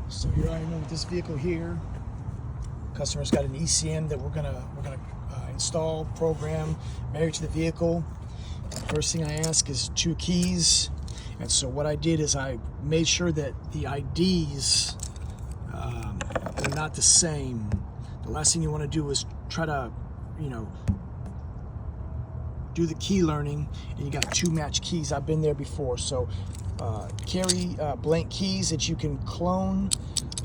So here I am with this vehicle here. Customer's got an ECM that we're gonna install, program, married to the vehicle. First thing I ask is 2 keys. And so what I did is I made sure that the IDs are not the same. The last thing you want to do is try to, do the key learning, and you got 2 match keys. I've been there before. So carry blank keys that you can clone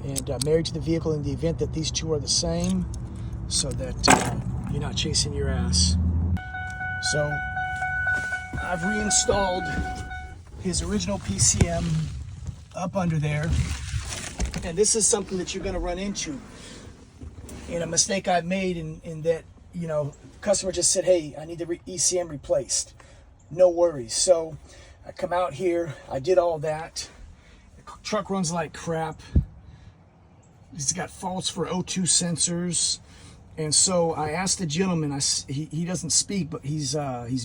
and marry to the vehicle in the event that these 2 are the same, so that you're not chasing your ass. So I've reinstalled his original PCM up under there, and this is something that you're going to run into. And a mistake I made in that, customer just said, hey, I need the ECM replaced. No worries. So I come out here, I did all that. The truck runs like crap. He's got faults for O2 sensors. And so I asked the gentleman, he doesn't speak, but he's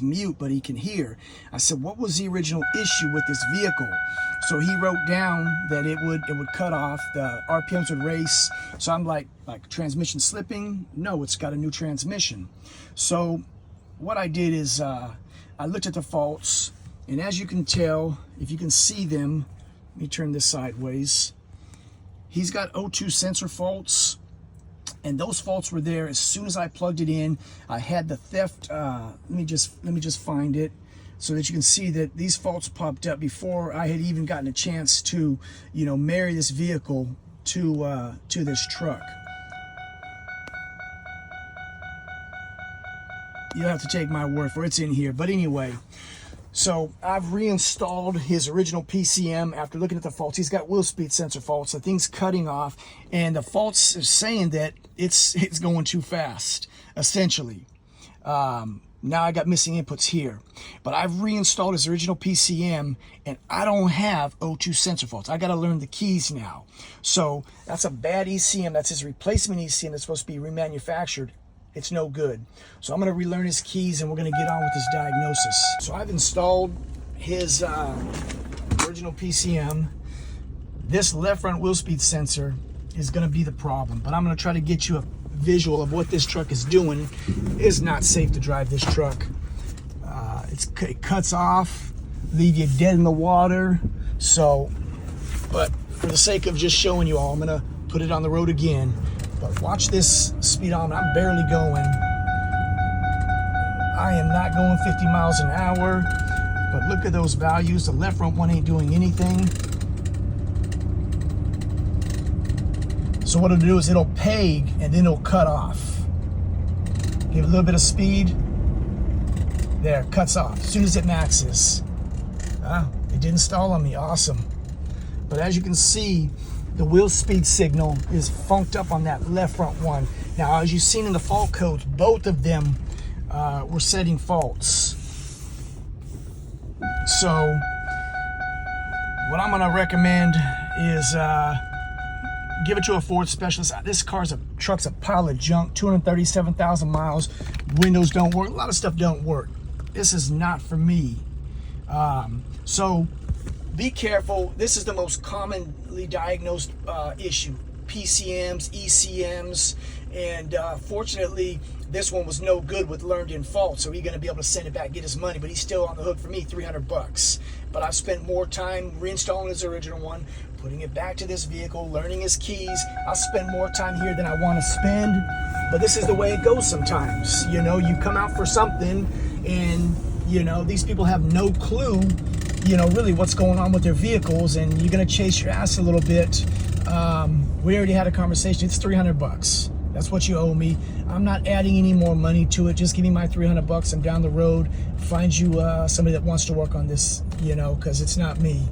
mute, but he can hear. I said, what was the original issue with this vehicle? So he wrote down that it would cut off, the RPMs would race. So I'm like transmission slipping? No, it's got a new transmission. So what I did is I looked at the faults, and as you can tell, if you can see them, let me turn this sideways. He's got O2 sensor faults. And those faults were there as soon as I plugged it in. I had the theft. Let me just find it so that you can see that these faults popped up before I had even gotten a chance to, marry this vehicle to this truck. You'll have to take my word for it. It's in here. But anyway, so I've reinstalled his original PCM after looking at the faults. He's got wheel speed sensor faults. The thing's cutting off, and the faults are saying that it's going too fast, essentially. Now I got missing inputs here. But I've reinstalled his original PCM, and I don't have O2 sensor faults. I got to learn the keys now. So that's a bad ECM. That's his replacement ECM that's supposed to be remanufactured. It's no good. So I'm going to relearn his keys, and we're going to get on with this diagnosis. So I've installed his original PCM. This left front wheel speed sensor is going to be the problem, but I'm going to try to get you a visual of what this truck is doing. It is not safe to drive this truck. It cuts off, leave you dead in the water. So, but for the sake of just showing you all, I'm going to put it on the road again. But watch this speedometer. I'm barely going. I am not going 50 miles an hour. But look at those values. The left front one ain't doing anything. So what it'll do is it'll peg and then it'll cut off. Give it a little bit of speed. There, cuts off as soon as it maxes. It didn't stall on me. Awesome. But as you can see, the wheel speed signal is funked up on that left front one. Now, as you've seen in the fault codes, both of them were setting faults. So what I'm gonna recommend is give it to a Ford specialist. This truck's a pile of junk, 237,000 miles. Windows don't work, a lot of stuff don't work. This is not for me. So be careful. This is the most commonly diagnosed issue. PCMs, ECMs, and fortunately, this one was no good with learned in fault, so he's going to be able to send it back, get his money, but he's still on the hook for me, $300. But I've spent more time reinstalling his original one, putting it back to this vehicle, learning his keys. I'll spend more time here than I want to spend, but this is the way it goes sometimes. You come out for something, and these people have no clue really what's going on with their vehicles, and you're going to chase your ass a little bit. We already had a conversation. It's $300. That's what you owe me. I'm not adding any more money to it. Just give me my $300 and down the road, find you somebody that wants to work on this, because it's not me.